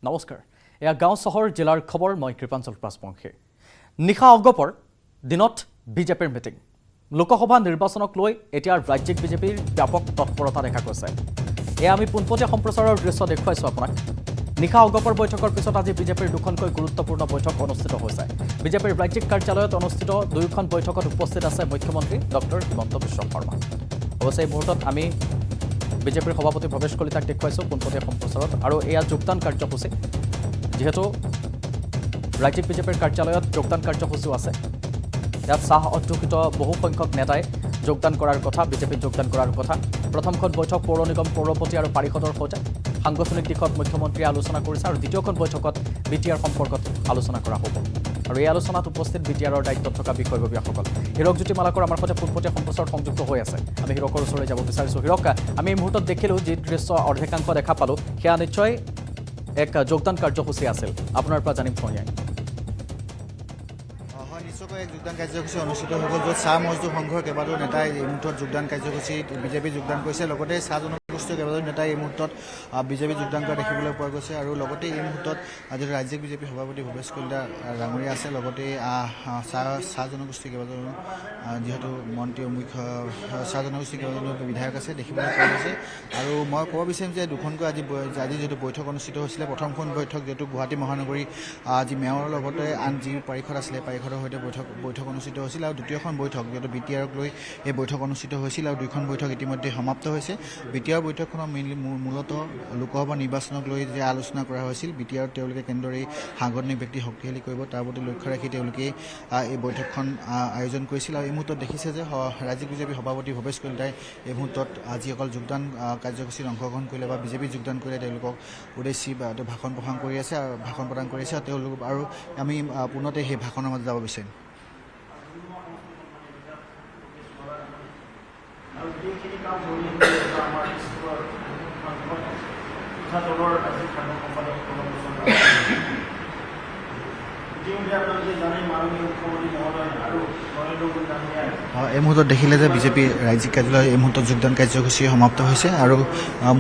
নমস্কাৰ এয়া গাঁও চহৰ জিলাৰ খবৰ মই কৃপাঞ্চল ৰাজবংশী নিশা অগপৰ দিনত বিজেপিৰ মিটিং লোকসভা নিৰ্বাচনক লৈ এতিয়া ৰাজ্যিক বিজেপিৰ ব্যাপক তৎপৰতা দেখা গৈছে এয়া আমি পোনপটীয়া সম্প্ৰচাৰৰ দৃশ্য দেখুৱাইছো আপোনাক নিশা অগপৰ বৈঠকৰ পিছত আজি বিজেপিৰ দুখনকৈ গুৰুত্বপূৰ্ণ বৈঠক অনুষ্ঠিত হৈছে বিজেপিৰ ৰাজ্যিক কাৰ্যালয়ত অনুষ্ঠিত দুয়োখন বৈঠকত উপস্থিত আছে মুখ্যমন্ত্ৰী ডক্টৰ হিমন্ত বিশ্ব শৰ্মা অৱশ্যে এই মুহূৰ্তত আমি বিজেপিৰ সভাপতি ভৱেশ কলিতাক দেখুৱাইছো পোনপটীয়া সম্প্ৰচাৰত আৰু এয়া যোগদান কাৰ্যসূচী যেহেতু ৰাজ্যিক বিজেপিৰ কাৰ্যালয়ত যোগদান কাৰ্যসূচীও আছে ইয়াত চাহ অধ্যুষিত বহু সংখ্যক নেতাই যোগদান কৰাৰ কথা বিজেপিত যোগদান কৰাৰ কথা প্ৰথমখন বৈঠক পৌৰ নিগম পৌৰপতি আৰু পাৰিষদৰ সৈতে সাংগঠনিক দিশত মুখ্যমন্ত্ৰীয়ে আলোচনা কৰিছে আৰু দ্বিতীয়খন বৈঠকত বিটিআৰ সম্পৰ্কত আলোচনা কৰা হ'ব আৰু এই আলোচনাত উপস্থিত বিটিআৰৰ দায়িত্বত থকা বিষয়ববীয়াসকল হীৰকজ্যোতি মালাকৰ আমাৰ সৈতে পোনপটীয়া সম্প্ৰচাৰত সংযুক্ত হৈ আছে আমি হীৰকৰ ওচৰলৈ যাব বিচাৰিছোঁ হীৰক আমি এই মুহূৰ্তত দেখিলোঁ যি দৃশ্য অৰ্ধেকাংশ দেখা পালোঁ সেয়া নিশ্চয় এক যোগদান কাৰ্যসূচী আছিল আপোনাৰ পৰা জানিম ফোনিয়াই নিশ্চয়কৈ এক যোগদান কাৰ্যসূচী অনুষ্ঠিত হৈ গ'ল য'ত চাহ মজদুৰ সংঘৰ কেইবাটাও নেতাই এই মুহূৰ্তত যোগদান কাৰ্যসূচীত বিজেপি যোগদান কৰিছে লগতে চাহ জনগোষ্ঠীৰ কেইবাটাও নেতাই এই মুহূৰ্তত বিজেপি যোগদান কৰা দেখিবলৈ পোৱা গৈছে আৰু লগতে এই মুহূৰ্তত যিহেতু ৰাজ্যিক বিজেপি সভাপতি ভৱেশ কলিতা ডাঙৰীয়া আছে লগতে চাহ জনগোষ্ঠীৰ কেইবাজনো যিহেতু মন্ত্ৰী মুখ্য চাহ জনগোষ্ঠীৰ কেইবাজনো বিধায়ক আছে দেখিবলৈ পোৱা গৈছে আৰু মই ক'ব বিচাৰিম যে দুখনকৈ আজি যিহেতু বৈঠক অনুষ্ঠিত হৈছিলে প্ৰথমখন বৈঠক যিহেতু গুৱাহাটী মহানগৰী যি মেয়ৰৰ লগতে আন যি পাৰিষদ আছিলে পাৰিষদৰ সৈতে বৈঠক অনুষ্ঠিত হৈছিল আৰু দ্বিতীয়খন বৈঠক যিহেতু বিটিআৰক লৈ এই বৈঠক অনুষ্ঠিত হৈছিল আৰু দুইখন বৈঠক ইতিমধ্যে সমাপ্ত হৈছে বিটিআৰ বৈঠকখনৰ মেইনলি মূলতঃ লোকসভা নিৰ্বাচনক লৈ যে আলোচনা কৰা হৈছিল বিটিআৰত তেওঁলোকে কেনেদৰে এই সাংগঠনিক ব্যক্তি শক্তিশালী কৰিব তাৰ প্ৰতি লক্ষ্য ৰাখি তেওঁলোকে এই বৈঠকখন আয়োজন কৰিছিল আৰু এই মুহূৰ্তত দেখিছে যে ৰাজ্যিক বিজেপি সভাপতি ভৱেশ কলিতাই এই মুহূৰ্তত যিসকল যোগদান কাৰ্যসূচীত অংশগ্ৰহণ কৰিলে বা বিজেপিত যোগদান কৰিলে তেওঁলোকক উদ্দেশ্যি বা ভাষণ প্ৰদান কৰি আছে আৰু ভাষণ প্ৰদান কৰিছে আৰু তেওঁলোক আৰু আমি পুনতে সেই ভাষণৰ মাজত যাব বিচাৰিম এই মুহূৰ্তত দেখিলে যে বিজেপি ৰাজ্যিক কাৰ্যালয় এই মুহূৰ্তত যোগদান কাৰ্যসূচী সমাপ্ত হৈছে আৰু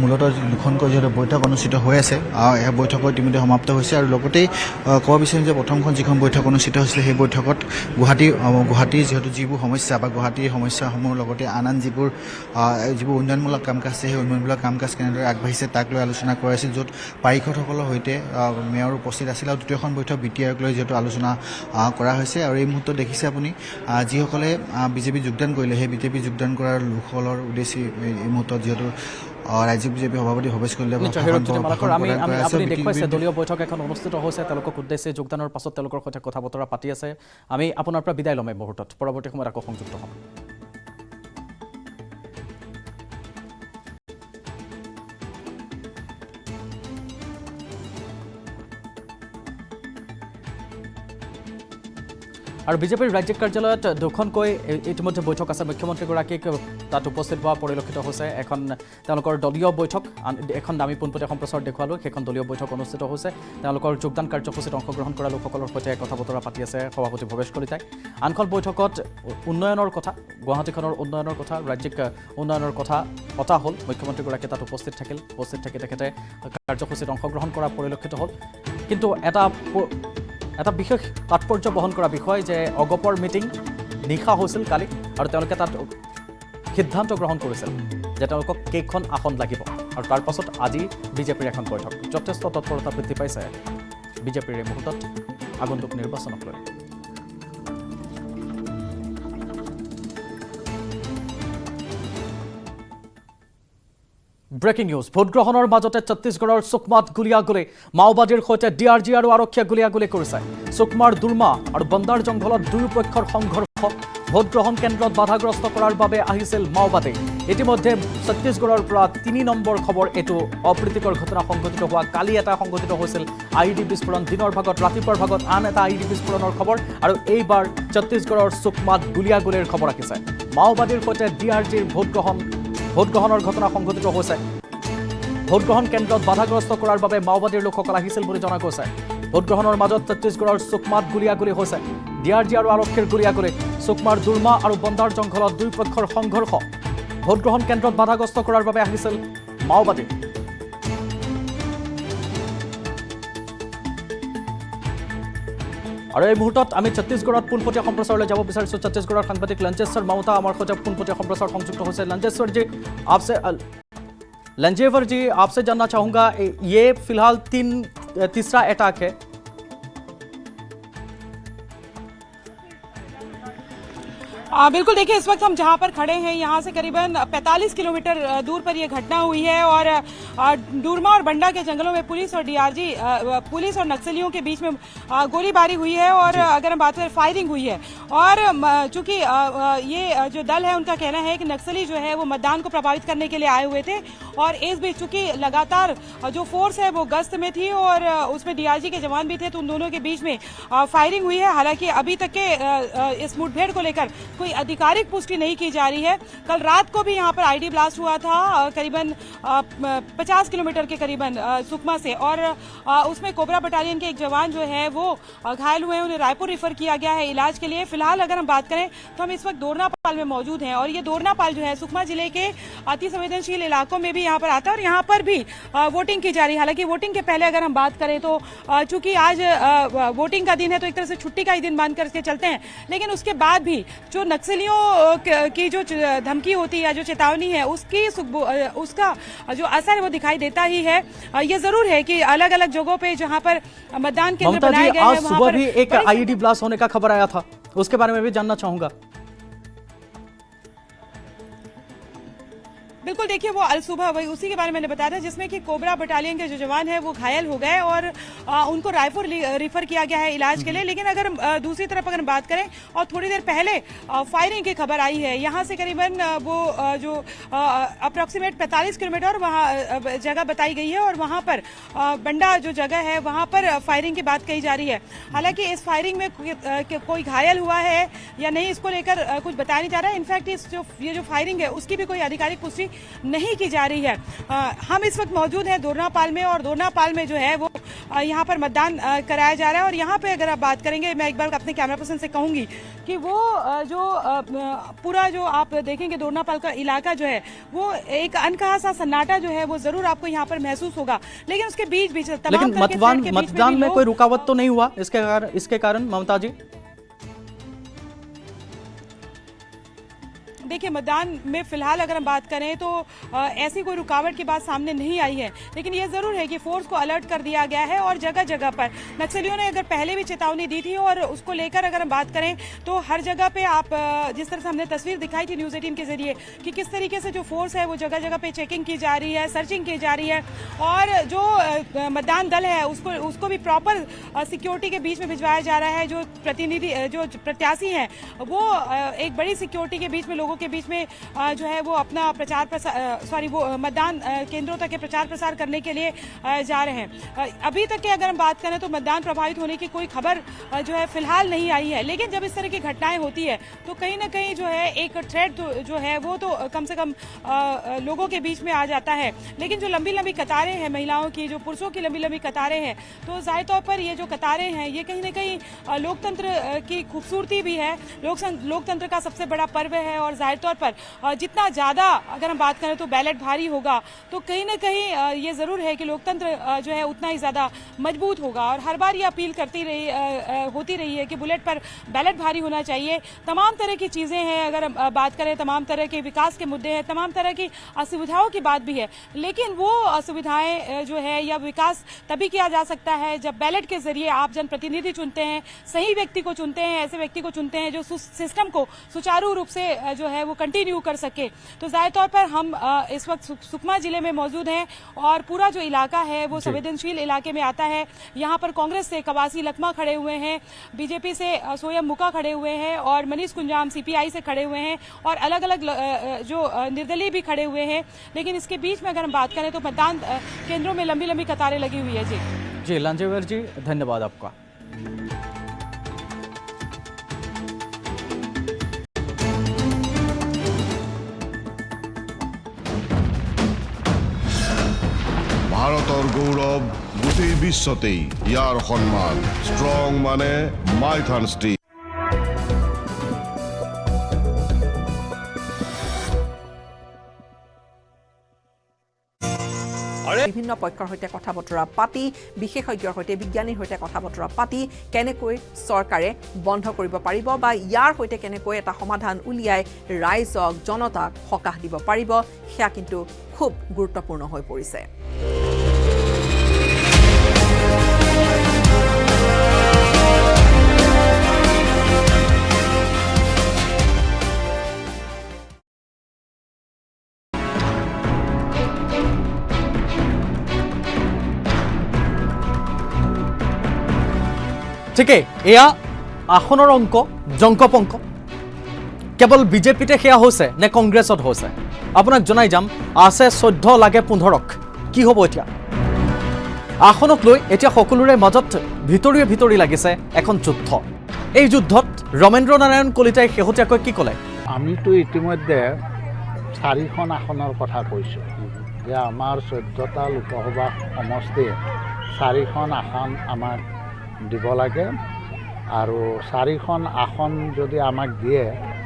মূলতঃ দুখনকৈ যিহেতু বৈঠক অনুষ্ঠিত হৈ আছে এই বৈঠকত ইতিমধ্যে সমাপ্ত হৈছে আৰু লগতেই ক'ব বিচাৰিম যে প্ৰথমখন যিখন বৈঠক অনুষ্ঠিত হৈছিলে সেই বৈঠকত গুৱাহাটীৰ যিহেতু যিবোৰ সমস্যা বা গুৱাহাটীৰ সমস্যাসমূহৰ লগতে আন যিবোৰ উন্নয়নমূলক কাম কাজ আছে সেই উন্নয়নমূলক কাম কাজ কেনেদৰে আগবাঢ়িছে তাক লৈ আলোচনা কৰা হৈছিল য'ত পাৰিষদসকলৰ সৈতে মেয়ৰ উপস্থিত আছিল আৰু দ্বিতীয়খন বৈঠক বিটিআৰক লৈ যিহেতু আলোচনা কৰা হৈছে আৰু এই মুহূৰ্তত দেখিছে আপুনি যিসকলে বিজেপি যোগদান কৰিলে সেই বিজেপি যোগদান কৰাৰ লোকসকলৰ উদ্দেশ্যে এই মুহূৰ্তত যিহেতু ৰাজ্যিক বিজেপি সভাপতি ভৱেশ কলিতাই দেখুৱাইছে দলীয় বৈঠক এখন অনুষ্ঠিত হৈছে তেওঁলোকক উদ্দেশ্যে যোগদানৰ পাছত তেওঁলোকৰ সৈতে কথা বতৰা পাতি আছে আমি আপোনাৰ পৰা বিদায় ল'ম এই মুহূৰ্তত পৰৱৰ্তী সময়ত আকৌ সংযুক্ত হ'ম আৰু বিজেপিৰ ৰাজ্যিক কাৰ্যালয়ত দুখনকৈ ইতিমধ্যে বৈঠক আছে মুখ্যমন্ত্ৰীগৰাকীক তাত উপস্থিত হোৱা পৰিলক্ষিত হৈছে এখন তেওঁলোকৰ দলীয় বৈঠক এখন আমি পোনপটীয়া সম্প্ৰচাৰত দেখুৱালোঁ সেইখন দলীয় বৈঠক অনুষ্ঠিত হৈছে তেওঁলোকৰ যোগদান কাৰ্যসূচীত অংশগ্ৰহণ কৰা লোকসকলৰ সৈতে কথা বতৰা পাতি আছে সভাপতি ভৱেশ কলিতাই আনখন বৈঠকত উন্নয়নৰ কথা গুৱাহাটীখনৰ উন্নয়নৰ কথা ৰাজ্যিক উন্নয়নৰ কথা পতা হ'ল মুখ্যমন্ত্ৰীগৰাকীয়ে তাত উপস্থিত থাকি তেখেতে কাৰ্যসূচীত অংশগ্ৰহণ কৰা পৰিলক্ষিত হ'ল কিন্তু এটা বিশেষ তাৎপৰ্য বহন কৰা বিষয় যে অগপৰ মিটিং নিশা হৈছিল কালি আৰু তেওঁলোকে তাত সিদ্ধান্ত গ্ৰহণ কৰিছিল যে তেওঁলোকক কেইখন আসন লাগিব আৰু তাৰ পাছত আজি বিজেপিৰ এখন বৈঠক যথেষ্ট তৎপৰতা বৃদ্ধি পাইছে বিজেপিৰ এই মুহূৰ্তত আগন্তুক নিৰ্বাচনক লৈ ব্ৰেকিং নিউজ ভোটগ্ৰহণৰ মাজতে ছত্তীশগড়ৰ সুকমাত গুলিয়াগুলি মাওবাদীৰ সৈতে ডিআৰজি আৰু আৰক্ষীয়ে গুলিয়াগুলি কৰিছে সুকমাৰ দুৰ্মা আৰু বন্দাৰ জংঘলত দুয়োপক্ষৰ সংঘৰ্ষ ভোটগ্ৰহণ কেন্দ্ৰত বাধাগ্ৰস্ত কৰাৰ বাবে আহিছিল মাওবাদী ইতিমধ্যে ছত্তীশগড়ৰ পৰা ৩ নম্বৰ খবৰ এইটো অপ্ৰীতিকৰ ঘটনা সংঘটিত হোৱা কালি এটা সংঘটিত হৈছিল আইডি বিস্ফোৰণ দিনৰ ভাগত ৰাতিপুৱাৰ ভাগত আন এটা আইডি বিস্ফোৰণৰ খবৰ আৰু এইবাৰ ছত্তীশগড়ৰ সুকমাত গুলিয়াগুলিৰ খবৰ আহিছে মাওবাদীৰ সৈতে ডিআৰজিৰ ভোটগ্ৰহণৰ ঘটনা সংঘটিত হৈছে ভোটগ্ৰহণ কেন্দ্ৰত বাধাগ্ৰস্ত কৰাৰ বাবে মাওবাদীৰ লোকসকল আহিছিল বুলি জনা গৈছে ভোটগ্ৰহণৰ মাজত ছত্তীশগড়ৰ সুকমাত গুলিয়াগুলি হৈছে ডিআৰজি আৰু আৰক্ষীৰ গুলিয়াগুলি সুকমাৰ দুৰ্মা আৰু বন্দাৰ জংঘলত দুই পক্ষৰ সংঘৰ্ষ ভোটগ্ৰহণ কেন্দ্ৰত বাধাগ্ৰস্ত কৰাৰ বাবে আহিছিল মাওবাদী আৰু এই মুহূৰ্তত আমি ছত্তীশগড়ত পোনপটীয়া সম্প্ৰচাৰলৈ যাব বিচাৰিছোঁ। ছত্তীশগড়ৰ সাংবাদিক লঞ্জেশ্বৰ মাউতা আমাৰ সৈতে পোনপটীয়া সম্প্ৰচাৰ সংযুক্ত হৈছে। लंजेवर जी, आपसे जानना चाहूँगा, ये फिलहाल तीसरा अटैक है। बिल्कुल, देखिए इस वक्त हम जहां पर खड़े हैं यहाँ से करीबन 45 किलोमीटर दूर पर यह घटना हुई है और डूरमा और बंडा के जंगलों में पुलिस और डीआरजी पुलिस और नक्सलियों के बीच में गोलीबारी हुई है और अगर हम बात करें फायरिंग हुई है। और चूंकि ये जो दल है उनका कहना है कि नक्सली जो है वो मतदान को प्रभावित करने के लिए आए हुए थे और इस बीच चूंकि लगातार जो फोर्स है वो गश्त में थी और उसमें डीआरजी के जवान भी थे, तो उन दोनों के बीच में फायरिंग हुई है। हालांकि अभी तक के इस मुठभेड़ को लेकर कोई आधिकारिक पुष्टि नहीं की जा रही है। कल रात को भी यहाँ पर आईडी ब्लास्ट हुआ था करीबन 50 किलोमीटर के करीबन सुकमा से और उसमें कोबरा बटालियन के एक जवान जो है वो घायल हुए हैं, उन्हें रायपुर रेफर किया गया है इलाज के लिए। फिलहाल अगर हम बात करें तो हम इस वक्त दोरनापाल में मौजूद हैं और ये दोरनापाल जो है सुकमा जिले के अति संवेदनशील इलाकों में भी यहाँ पर आता है और यहाँ पर भी वोटिंग की जा रही है। हालांकि वोटिंग के पहले अगर हम बात करें तो चूंकि आज वोटिंग का दिन है तो एक तरह से छुट्टी का ही दिन मान करके चलते हैं, लेकिन उसके बाद भी जो नक्सलियों की जो धमकी होती है, जो चेतावनी है, उसका जो असर है वो दिखाई देता ही है। ये जरूर है कि अलग अलग जगहों पे जहां पर मतदान केंद्र बनाए गए हैं वहां पर भी एक आईडी ब्लास्ट होने का खबर आया था, उसके बारे में भी जानना चाहूंगा। बिल्कुल, देखिए वो अल सुबह वही उसी के बारे में मैंने बताया था जिसमें कि कोबरा बटालियन के जो जवान है वो घायल हो गए और उनको रायपुर रेफर किया गया है इलाज के लिए। लेकिन अगर दूसरी तरफ अगर बात करें और थोड़ी देर पहले फायरिंग की खबर आई है यहाँ से करीबन वो जो अप्रोक्सीमेट 45 किलोमीटर वहाँ जगह बताई गई है और वहाँ पर बंडा जो जगह है वहाँ पर फायरिंग की बात कही जा रही है। हालांकि इस फायरिंग में कोई घायल हुआ है या नहीं इसको लेकर कुछ बताया नहीं जा रहा है। इनफैक्ट ये जो फायरिंग है उसकी भी कोई आधिकारिक पुष्टि नहीं की जा रही है। हम इस वक्त मौजूद हैं दोरनापाल में और दोरनापाल में जो है वो यहाँ पर मतदान कराया जा रहा है और यहाँ पे अगर आप बात करेंगे, मैं एक बार अपने कैमरा पर्सन से कहूंगी कि वो जो पूरा जो आप देखेंगे दोरनापाल का इलाका जो है वो एक अनकहा सा सन्नाटा जो है वो जरूर आपको यहाँ पर महसूस होगा। लेकिन उसके बीच बीच मतदान में कोई रुकावट तो नहीं हुआ इसके कारण ममता जी? देखिए मतदान में फिलहाल अगर हम बात करें तो ऐसी कोई रुकावट की बात सामने नहीं आई है, लेकिन ये जरूर है कि फोर्स को अलर्ट कर दिया गया है और जगह जगह पर नक्सलियों ने अगर पहले भी चेतावनी दी थी और उसको लेकर अगर हम बात करें तो हर जगह पे आप जिस तरह से हमने तस्वीर दिखाई थी न्यूज़ 18 के जरिए कि किस तरीके से जो फोर्स है वो जगह जगह पे चेकिंग की जा रही है, सर्चिंग की जा रही है और जो मतदान दल है उसको भी प्रॉपर सिक्योरिटी के बीच में भिजवाया जा रहा है। जो प्रतिनिधि जो प्रत्याशी हैं वो एक बड़ी सिक्योरिटी के बीच में लोगों के बीच में जो है वो अपना वो मतदान केंद्रों तक के प्रचार प्रसार करने के लिए जा रहे हैं। अभी तक के अगर हम बात करें तो मतदान प्रभावित होने की कोई खबर जो है फिलहाल नहीं आई है, लेकिन जब इस तरह की घटनाएं होती है तो कहीं ना कहीं जो है एक थ्रेट जो है वो तो कम से कम लोगों के बीच में आ जाता है। लेकिन जो लंबी लंबी कतारें हैं महिलाओं की, जो पुरुषों की लंबी लंबी कतारें हैं, तो जाहिर तौर पर ये जो कतारें हैं ये कहीं ना कहीं लोकतंत्र की खूबसूरती भी है, लोकतंत्र का सबसे बड़ा पर्व है और जाहिर तौर पर जितना ज्यादा अगर हम बात करें तो बैलेट भारी होगा तो कहीं ना कहीं ये जरूर है कि लोकतंत्र जो है उतना ही ज्यादा मजबूत होगा। और हर बार ये अपील होती रही है कि बुलेट पर बैलेट भारी होना चाहिए। तमाम तरह की चीजें हैं, अगर हम बात करें तमाम तरह के विकास के मुद्दे हैं, तमाम तरह की असुविधाओं की बात भी है, लेकिन वो असुविधाएं जो है या विकास तभी किया जा सकता है जब बैलेट के जरिए आप जनप्रतिनिधि चुनते हैं, सही व्यक्ति को चुनते हैं, ऐसे व्यक्ति को चुनते हैं जो सिस्टम को सुचारू रूप से जो है वो कंटिन्यू कर सके। तो जाहिर तौर पर हम इस वक्त सुकमा जिले में मौजूद हैं और पूरा जो इलाका है वो संवेदनशील इलाके में आता है। यहाँ पर कांग्रेस से कवासी लखमा खड़े हुए हैं, बीजेपी से सोयम मुका खड़े हुए हैं और मनीष कुंजाम सीपीआई से खड़े हुए हैं और अलग अलग जो निर्दलीय भी खड़े हुए हैं। लेकिन इसके बीच में अगर हम बात करें तो मतदान केंद्रों में लंबी लंबी कतारें लगी हुई है। जी लांजेवर जी, धन्यवाद आपका। ভাৰতৰ গৌৰৱ গোটেই বিশ্বতেই ইয়াৰ সন্মান ষ্ট্ৰং মানে মাইথান ষ্টিল। বিভিন্ন পক্ষৰ সৈতে কথা বতৰা পাতি বিশেষজ্ঞৰ সৈতে বিজ্ঞানীৰ সৈতে কথা বতৰা পাতি কেনেকৈ চৰকাৰে বন্ধ কৰিব পাৰিব বা ইয়াৰ সৈতে কেনেকৈ এটা সমাধান উলিয়াই ৰাইজক জনতাক সকাহ দিব পাৰিব সেয়া কিন্তু খুব গুৰুত্বপূৰ্ণ হৈ পৰিছে। ঠিকেই, এয়া আসনৰ অংক জংকপংক কেৱল বিজেপিতে সেয়া হৈছে নে কংগ্ৰেছত হৈছে আপোনাক জনাই যাম। আছে 14 লাগে 15 কি হ'ব এতিয়া আসনক লৈ এতিয়া সকলোৰে মাজত ভিতৰি লাগিছে এখন যুদ্ধ। এই যুদ্ধত ৰমেন্দ্ৰ নাৰায়ণ কলিতাই শেহতীয়াকৈ কি ক'লে? আমিতো ইতিমধ্যে 4খন আসনৰ কথা কৈছোঁ যে আমাৰ 14টা লোকসভা সমষ্টিৰ 4খন আসন আমাক দিব লাগে আৰু 4খন আসন যদি আমাক দিয়ে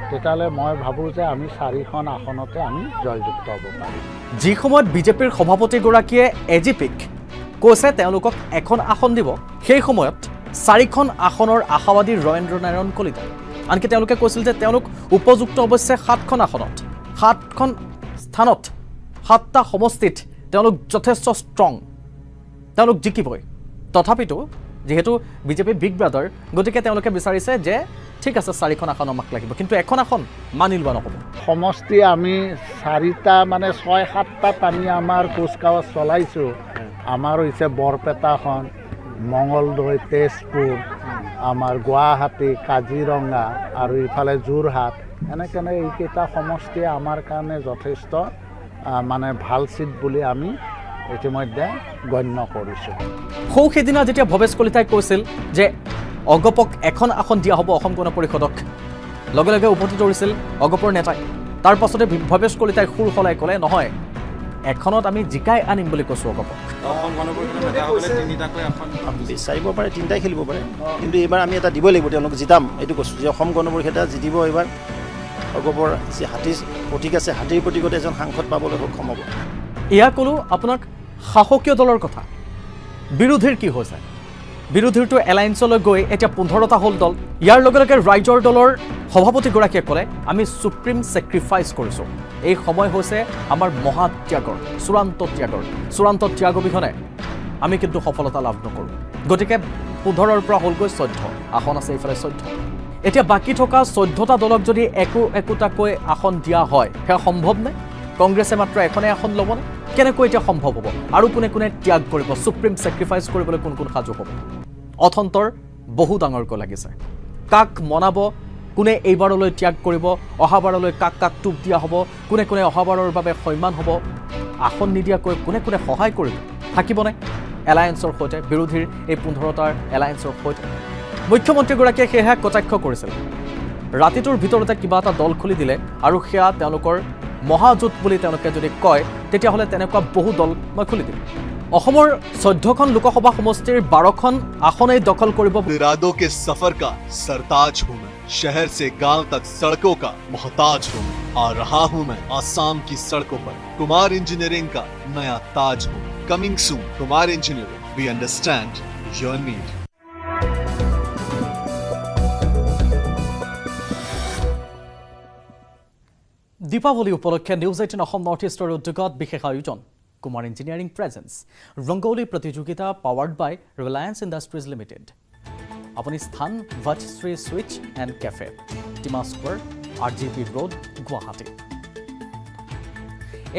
তেতিয়াহ'লে মই ভাবোঁ যে আমি 4খন আসনতে আমি জয়যুক্ত হ'ব পাৰিম। যি সময়ত বিজেপিৰ সভাপতিগৰাকীয়ে এজিপিক কৈছে তেওঁলোকক এখন আসন দিব, সেই সময়ত 4খন আসনৰ আশাবাদী ৰমেন্দ্ৰ নাৰায়ণ কলিতা। আনকি তেওঁলোকে কৈছিল যে তেওঁলোক উপযুক্ত অৱশ্যে 7খন আসনত, 7খন স্থানত 7টা সমষ্টিত তেওঁলোক যথেষ্ট ষ্ট্ৰং, তেওঁলোক জিকিবই। তথাপিতো যেহেতু বিজেপি বিগ ব্ৰাদাৰ গতিকে তেওঁলোকে বিচাৰিছে যে ঠিক আছে 4খন আসন আমাক লাগিব, কিন্তু এখন আসন মানি লোৱা নহ'ব। সমষ্টি আমি 4টা মানে 6-7টা টানি আমাৰ কুচকাৱাজ চলাইছোঁ। আমাৰ হৈছে বৰপেটাখন, মঙলদৈ, তেজপুৰ, আমাৰ গুৱাহাটী, কাজিৰঙা আৰু ইফালে যোৰহাট, এনেকৈ এইকেইটা সমষ্টিয়ে আমাৰ কাৰণে যথেষ্ট মানে ভাল চিট বুলি আমি ইতিমধ্যে গণ্য কৰিছোঁ। সেইদিনা যেতিয়া ভৱেশ কলিতাই কৈছিল যে অগপক এখন আসন দিয়া হ'ব অসম গণ পৰিষদক, লগে লগে উভতি ধৰিছিল অগপৰ নেতাই। তাৰ পাছতে ভৱেশ কলিতাই সুৰ সলাই ক'লে নহয়, এখনত আমি জিকাই আনিম বুলি কৈছোঁ অগপক। বিচাৰিব পাৰে, 3টাই খেলিব পাৰে, কিন্তু এইবাৰ আমি এটা দিবই লাগিব, তেওঁলোক জিতাম এইটো কৈছোঁ যে অসম গণ পৰিষদে জিতিব এইবাৰ। অগপৰ যি হাতীৰ প্ৰতীক আছে, হাতীৰ প্ৰতীকতে এজন সাংসদ পাবলৈ সক্ষম হ'ব। এয়া ক'লোঁ আপোনাক শাসকীয় দলৰ কথা। বিৰোধীৰ কি হৈছে? বিৰোধীৰটো এলায়েন্সলৈ গৈ এতিয়া 15টা হ'ল দল। ইয়াৰ লগে লগে ৰাইজৰ দলৰ সভাপতিগৰাকীয়ে ক'লে আমি সুপ্ৰিম ছেক্ৰিফাইচ কৰিছোঁ, এই সময় হৈছে আমাৰ মহাত্যাগৰ, চূড়ান্ত ত্যাগ অবিহনে আমি কিন্তু সফলতা লাভ নকৰোঁ। গতিকে 15ৰ পৰা হ'লগৈ 14 আসন আছে, এইফালে 14। এতিয়া বাকী থকা 14টা দলক যদি একোটাকৈ আসন দিয়া হয় সেয়া সম্ভৱনে? কংগ্ৰেছে মাত্ৰ এখনে আসন ল'বনে? কেনেকৈ এতিয়া সম্ভৱ হ'ব? আৰু কোনে কোনে ত্যাগ কৰিব? সুপ্ৰিম ছেক্ৰিফাইচ কৰিবলৈ কোন কোন সাজু হ'ব? অথন্তৰ বহু ডাঙৰকৈ লাগিছে। কাক মনাব, কোনে এইবাৰলৈ ত্যাগ কৰিব, অহাবাৰলৈ কাক কাক টোপ দিয়া হ'ব, কোনে কোনে অহাবাৰৰ বাবে সৈমান হ'ব, আসন নিদিয়াকৈ কোনে কোনে সহায় কৰিব, থাকিবনে এলায়েন্সৰ সৈতে, বিৰোধীৰ এই 15টাৰ এলায়েন্সৰ সৈতে? মুখ্যমন্ত্ৰীগৰাকীয়ে সেয়েহে কটাক্ষ কৰিছিল, ৰাতিটোৰ ভিতৰতে কিবা এটা দল খুলি দিলে আৰু সেয়া তেওঁলোকৰ মহাজোঁট বুলি তেওঁলোকে যদি কয় তেতিয়াহ'লে তেনেকুৱা বহু দল মই খুলি দিম। অসমৰ 14খন লোকসভা সমষ্টিৰ 12খন আসনেই দখল কৰিব। इरादों के सफर का सरताज हूँ मैं, शहर से गांव तक सड़कों का मोहताज हूँ मैं। आ रहा हूँ मैं आसाम की सड़कों पर, कुमार इंजीनियरिंग का नया ताज हूँ। Coming soon, Kumar engineering, we understand your need. Deepawali উপলক্ষে নিউজ 18 অসম নৰ্থ ইষ্টৰ উদ্যোগত বিশেষ আয়োজন কুমাৰ ইঞ্জিনিয়াৰিং প্ৰেজেন্স ৰংগোলী প্ৰতিযোগিতা powered by Reliance industries limited. আপুনি স্থান ভাটশ্ৰী সুইচ এণ্ড কেফে, টিমা স্কোৱাৰ, RGP ৰোড, গুৱাহাটী।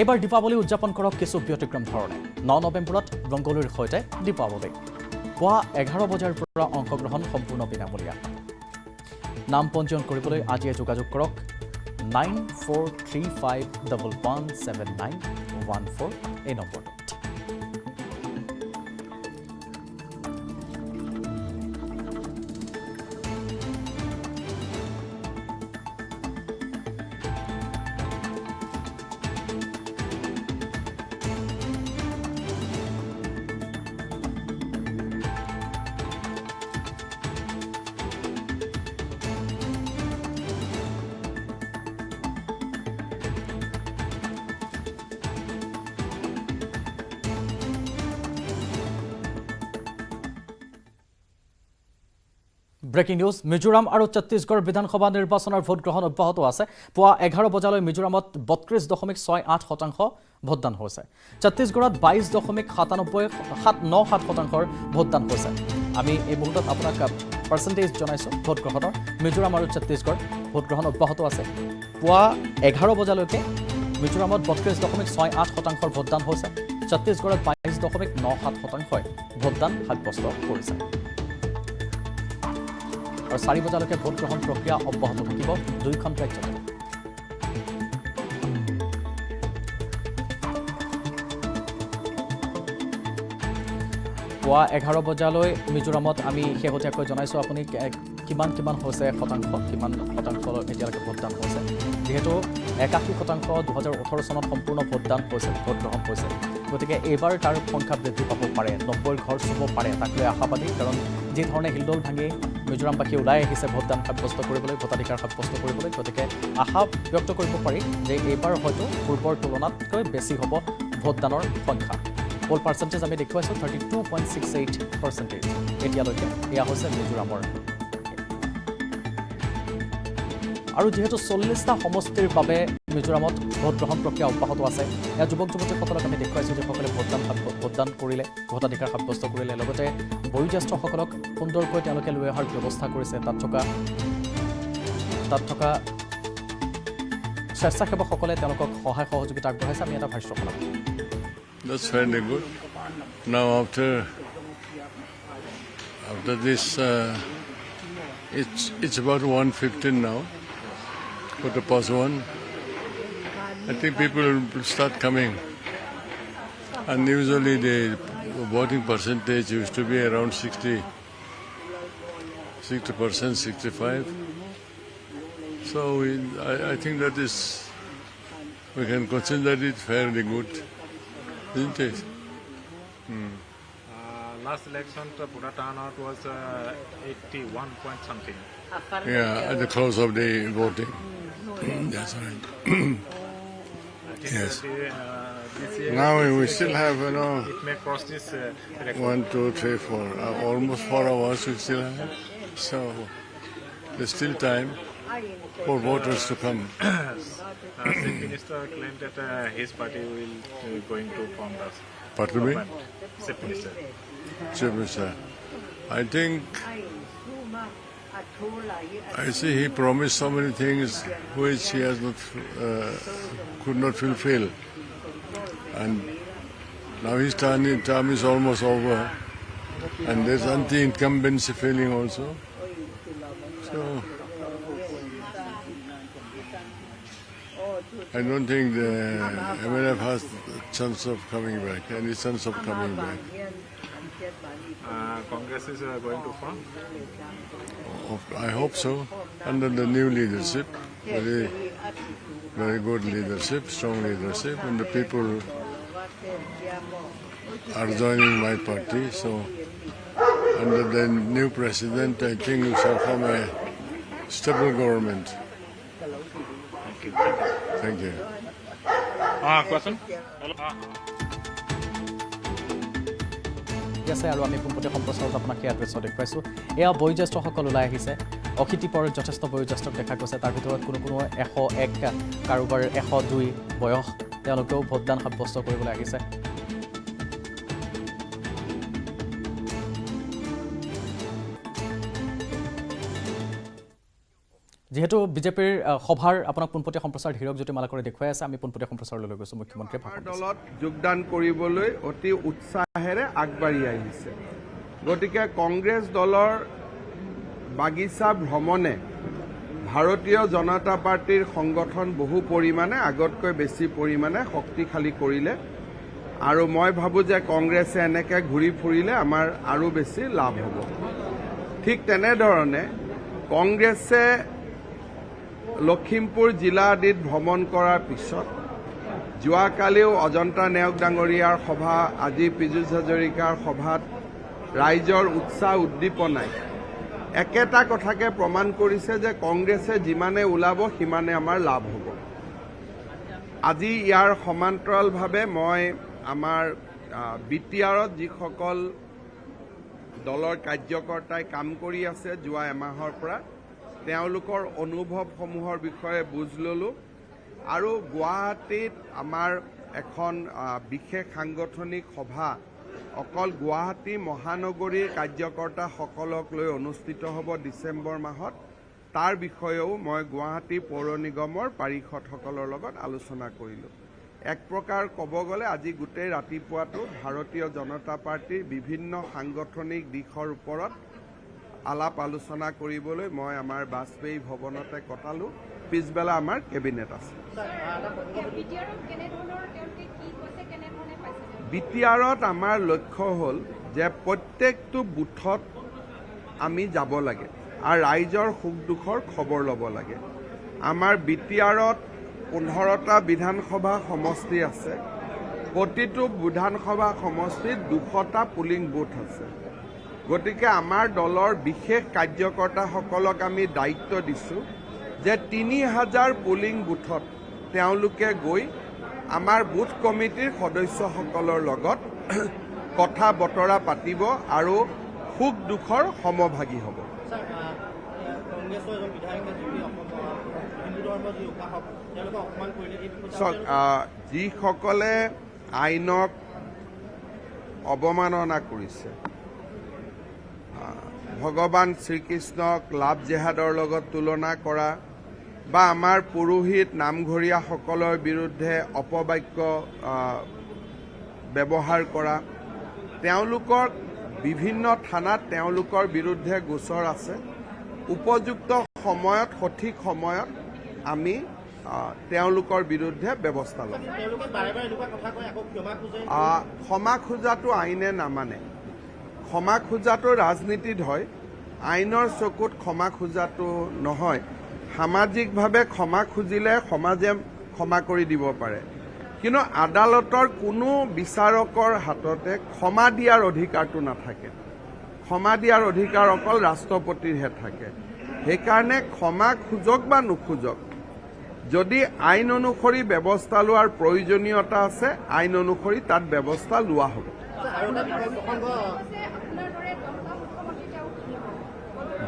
এইবাৰ দীপাৱলী উদযাপন কৰক কিছু ব্যতিক্ৰম ধৰণে। 9 নৱেম্বৰত ৰংগোলীৰ সৈতে দীপাৱলী। পুৱা 11 বজাৰ পৰা অংশগ্ৰহণ সম্পূৰ্ণ বিনামূলীয়া। নাম পঞ্জীয়ন কৰিবলৈ আজিয়ে যোগাযোগ কৰক 9435117914 এই নম্বৰটোত। ব্ৰেকিং নিউজ মিজোৰাম আৰু ছত্তীশগড় বিধানসভা নিৰ্বাচনৰ ভোট গ্ৰহণ অব্যাহত আছে পুৱা 11 বজালৈ মিজোৰামত 32.68% ভোটদান হৈছে ছত্তীশগড়ত 22.97% ভোটদান হৈছে আমি এই মুহূৰ্তত আপোনাক পাৰ্চেন্টেজ জনাইছো ভোট গ্ৰহণৰ মিজোৰাম আৰু ছত্তীশগড় ভোট গ্ৰহণ অব্যাহত আছে পুৱা 11 বজালৈকে মিজোৰামত 32.68% ভোটদান হৈছে ছত্তীশগড়ত 22.97% ভোটদান সাব্যস্ত কৰিছে আৰু 4 বজালৈকে ভোট গ্ৰহণ প্ৰক্ৰিয়া অব্যাহত থাকিব দুইখন ৰাজ্যত পুৱা 11 বজালৈ মিজোৰামত আমি শেহতীয়াকৈ জনাইছো আপুনি কিমান হৈছে শতাংশ কিমান শতাংশ এতিয়ালৈকে ভোটদান হৈছে যেহেতু 81% 2018 চনত সম্পূৰ্ণ ভোটদান হৈছে ভোট গ্ৰহণ হৈছে গতিকে এইবাৰ তাৰ সংখ্যা বৃদ্ধি পাব পাৰে 90 ঘৰ চুব পাৰে তাক লৈ আশাবাদী কাৰণ যি ধৰণে হিলদল ভাঙি মিজোৰামবাসী ওলাই আহিছে ভোটদান সাব্যস্ত কৰিবলৈ ভোটাধিকাৰ সাব্যস্ত কৰিবলৈ গতিকে আশা ব্যক্ত কৰিব পাৰি যে এইবাৰ হয়তো পূৰ্বৰ তুলনাতকৈ বেছি হ'ব ভোটদানৰ সংখ্যা পোল পাৰ্চেন্টেজ আমি দেখুৱাইছো 32.68% এতিয়ালৈকে এয়া হৈছে মিজোৰামৰ আৰু যেহেতু 40টা সমষ্টিৰ বাবে মিজোৰামত ভোট গ্ৰহণ প্ৰক্ৰিয়া অব্যাহত আছে এয়া যুৱক যুৱতীসকলক আমি দেখুৱাইছো যে সকলে ভোটদান কৰিলে ভোটাধিকাৰ সাব্যস্ত কৰিলে লগতে বয়োজ্যেষ্ঠসকলক সুন্দৰকৈ তেওঁলোকে লৈ অহাৰ ব্যৱস্থা কৰিছে তাত থকা স্বেচ্ছাসেৱকসকলে তেওঁলোকক সহায় সহযোগিতা আগবঢ়াইছে আমি এটা ভাষ্য শুনাম That's fairly good. Now after this, it's about 1:15 now. 1:15. I think people will start coming. And usually the voting percentage used to be around 60%, 65. So I think that is, we can consider it fairly good. Isn't it? Last election, the voter turnout was 81 point something. Yeah, at the close of the voting. That's right. Yes. This year, Now we still have, it may cross this record. 1, 2, 3, 4, almost 4 hours we still have. So there's still time for voters to come. Chief Minister claimed that his party will going to form the Pardon me? Chief Minister. Chief Minister. I think, I see he promised so many things which he has not, could not fulfill. And now his term is almost over. And there's anti-incumbency feeling also. So I don't think the MNF has a chance of coming back, any chance of coming back. Congress is going to form? I hope so, under the new leadership, very good leadership, strong leadership, and the people are joining my party, so under the new president, I think we shall form a stable government. Thank you. Question? আছে আৰু আমি পোনপটীয়া সম্প্ৰচাৰত আপোনাক এই এড্ৰেছত দেখুৱাইছোঁ এয়া বয়োজ্যেষ্ঠসকল ওলাই আহিছে অশীতিপৰ যথেষ্ট বয়োজ্যেষ্ঠক দেখা গৈছে তাৰ ভিতৰত কোনো 101 কাৰোবাৰ 102 বয়স তেওঁলোকেও ভোটদান সাব্যস্ত কৰিবলৈ আহিছে যেহেতু বিজেপিৰ সভাৰ আপোনাক পোনপটীয়া সম্প্ৰচাৰ হিৰক জ্যোতি মালাকৰে দেখুৱাই আছে আমি পোনপটীয়া সম্প্ৰচাৰলৈ লৈ গৈছোঁ মুখ্যমন্ত্ৰীয়ে ভাষণ দলত যোগদান কৰিবলৈ অতি উৎসাহেৰে আগবাঢ়ি আহিছে গতিকে কংগ্ৰেছ দলৰ বাগিচা ভ্ৰমণে ভাৰতীয় জনতা পাৰ্টিৰ সংগঠন বহু পৰিমাণে আগতকৈ বেছি পৰিমাণে শক্তিশালী কৰিলে আৰু মই ভাবোঁ যে কংগ্ৰেছে এনেকৈ ঘূৰি ফুৰিলে আমাৰ আৰু বেছি লাভ হ'ব ঠিক তেনেধৰণে কংগ্ৰেছে লখিমপুৰ জিলা আদিত ভ্ৰমণ কৰাৰ পিছত যোৱাকালিও অজন্তা নেওগ ডাঙৰীয়াৰ সভা আজি পীযুষ হাজৰিকাৰ সভাত ৰাইজৰ উৎসাহ উদ্দীপনাই একেটা কথাকে প্ৰমাণ কৰিছে যে কংগ্ৰেছে যিমানে ওলাব সিমানে আমাৰ লাভ হ'ব আজি ইয়াৰ সমান্তৰালভাৱে মই আমাৰ বিটিআৰত যিসকল দলৰ কাৰ্যকৰ্তাই কাম কৰি আছে যোৱা এমাহৰ পৰা তেওঁলোকৰ অনুভৱসমূহৰ বিষয়ে বুজ ল'লোঁ আৰু গুৱাহাটীত আমাৰ এখন বিশেষ সাংগঠনিক সভা অকল গুৱাহাটী মহানগৰীৰ কাৰ্যকৰ্তাসকলক লৈ অনুষ্ঠিত হ'ব ডিচেম্বৰ মাহত তাৰ বিষয়েও মই গুৱাহাটী পৌৰ নিগমৰ পাৰিষদসকলৰ লগত আলোচনা কৰিলোঁ এক প্ৰকাৰ ক'ব গ'লে আজি গোটেই ৰাতিপুৱাটো ভাৰতীয় জনতা পাৰ্টিৰ বিভিন্ন সাংগঠনিক দিশৰ ওপৰত আলাপ আলোচনা কৰিবলৈ মই আমাৰ বাজপেয়ী ভৱনতে কটালোঁ পিছবেলা আমাৰ কেবিনেট আছে বিটিআৰত আমাৰ লক্ষ্য হ'ল যে প্ৰত্যেকটো বুথত আমি যাব লাগে আৰু ৰাইজৰ সুখ দুখৰ খবৰ ল'ব লাগে আমাৰ বিটিআৰত 15টা বিধানসভা সমষ্টি আছে প্ৰতিটো বিধানসভা সমষ্টিত 200টা পুলিং বুথ আছে গতিকে আমাৰ দলৰ বিশেষ কাৰ্যকৰ্তাসকলক আমি দায়িত্ব দিছোঁ যে 3000 পুলিং বুথত তেওঁলোকে গৈ আমাৰ বুথ কমিটিৰ সদস্যসকলৰ লগত কথা বতৰা পাতিব আৰু সুখ দুখৰ সমভাগী হ'ব যিসকলে আইনক অৱমাননা কৰিছে ভগৱান শ্ৰীকৃষ্ণক লাভ জেহাদৰ লগত তুলনা কৰা বা আমাৰ পুৰোহিত নামঘৰীয়াসকলৰ বিৰুদ্ধে অপবাক্য ব্যৱহাৰ কৰা তেওঁলোকৰ বিভিন্ন থানাত তেওঁলোকৰ বিৰুদ্ধে গোচৰ আছে উপযুক্ত সময়ত সঠিক সময়ত আমি তেওঁলোকৰ বিৰুদ্ধে ব্যৱস্থা ল'ম ক্ষমা খোজাটো আইনে নামানে ক্ষমা খোজাটো ৰাজনীতিত হয় আইনৰ চকুত ক্ষমা খোজাটো নহয় সামাজিকভাৱে ক্ষমা খুজিলে সমাজে ক্ষমা কৰি দিব পাৰে কিন্তু আদালতৰ কোনো বিচাৰকৰ হাততে ক্ষমা দিয়াৰ অধিকাৰটো নাথাকে ক্ষমা দিয়াৰ অধিকাৰ অকল ৰাষ্ট্ৰপতিৰহে থাকে সেইকাৰণে ক্ষমা খোজক বা নোখোজক যদি আইন অনুসৰি ব্যৱস্থা লোৱাৰ প্ৰয়োজনীয়তা আছে আইন অনুসৰি তাত ব্যৱস্থা লোৱা হ'ব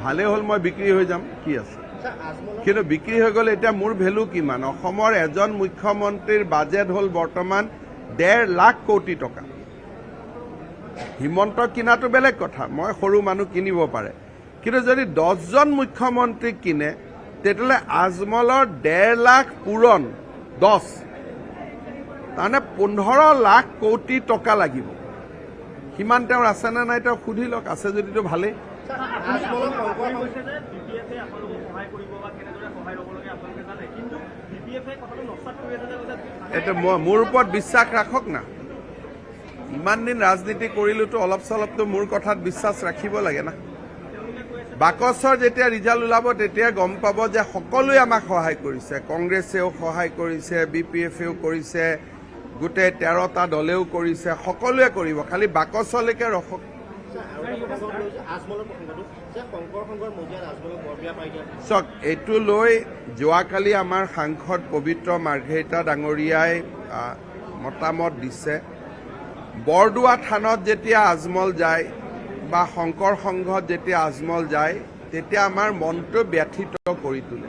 ভালে হ'ল মই বিক্ৰী হৈ যাম কি আছে কিন্তু বিক্ৰী হৈ গ'লে এতিয়া মোৰ ভেলু কিমান অসমৰ এজন মুখ্যমন্ত্ৰীৰ বাজেট হ'ল বৰ্তমান 1.5 লাখ কোটি টকা হিমন্ত কিনাটো বেলেগ কথা মই সৰু মানুহ কিনিব পাৰে কিন্তু যদি 10জন মুখ্যমন্ত্ৰী কিনে তেতিয়াহ'লে আজমলৰ 1.5 লাখ পূৰণ 10 তাৰমানে 15 লাখ কোটি টকা লাগিব সিমান তেওঁৰ আছেনে নাই তেওঁ সুধি লওক আছে যদিতো ভালেই এটা মোৰ ওপৰত বিশ্বাস ৰাখক না ইমান দিন ৰাজনীতি কৰিলোতো অলপ চলপতো মোৰ কথাত বিশ্বাস ৰাখিব লাগে না বাকচৰ যেতিয়া ৰিজাল্ট ওলাব তেতিয়া গম পাব যে সকলোৱে আমাক সহায় কৰিছে কংগ্ৰেছেও সহায় কৰিছে বিপিএফেও কৰিছে গোটেই 13টা দলেও কৰিছে সকলোৱে কৰিব খালি বাকচলৈকে ৰখক চাওক এইটো লৈ যোৱাকালি আমাৰ সাংসদ পবিত্ৰ মাৰ্ঘেৰিটা ডাঙৰীয়াই মতামত দিছে বৰদোৱা থানত যেতিয়া আজমল যায় বা শংকৰ সংঘত যেতিয়া আজমল যায় তেতিয়া আমাৰ মনটো ব্যথিত কৰি তোলে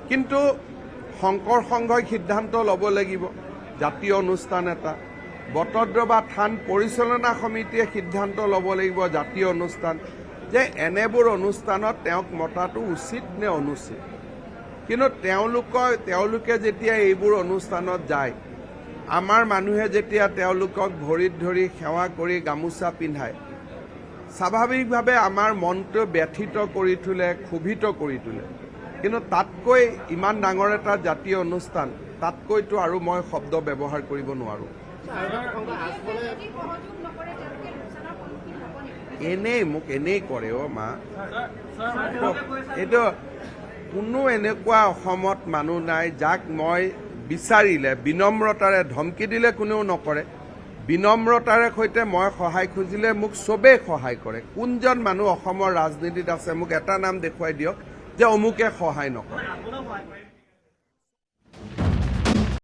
কিন্তু শংকৰ সংঘই সিদ্ধান্ত ল'ব লাগিব জাতীয় অনুষ্ঠান এটা বটদ্ৰৱা থান পৰিচালনা সমিতিয়ে সিদ্ধান্ত ল'ব লাগিব জাতীয় অনুষ্ঠান যে এনেবোৰ অনুষ্ঠানত তেওঁক মতাটো উচিত নে অনুচিত কিন্তু তেওঁলোকে যেতিয়া এইবোৰ অনুষ্ঠানত যায় আমাৰ মানুহে যেতিয়া তেওঁলোকক ভৰিত ধৰি সেৱা কৰি গামোচা পিন্ধায় স্বাভাৱিকভাৱে আমাৰ মনটো ব্যথিত কৰি তোলে ক্ষোভিত কৰি তোলে কিন্তু তাতকৈ ইমান ডাঙৰ এটা জাতীয় অনুষ্ঠান তাতকৈতো আৰু মই শব্দ ব্যৱহাৰ কৰিব নোৱাৰো এনেই মোক এনেই কৰে মা এইটো কোনো এনেকুৱা অসমত মানুহ নাই যাক মই বিচাৰিলে বিনম্ৰতাৰে ধমকি দিলে কোনেও নকৰে বিনম্ৰতাৰে সৈতে মই সহায় খুজিলে মোক চবেই সহায় কৰে কোনজন মানুহ অসমৰ ৰাজনীতিত আছে মোক এটা নাম দেখুৱাই দিয়ক যে অমুকে সহায় নকৰে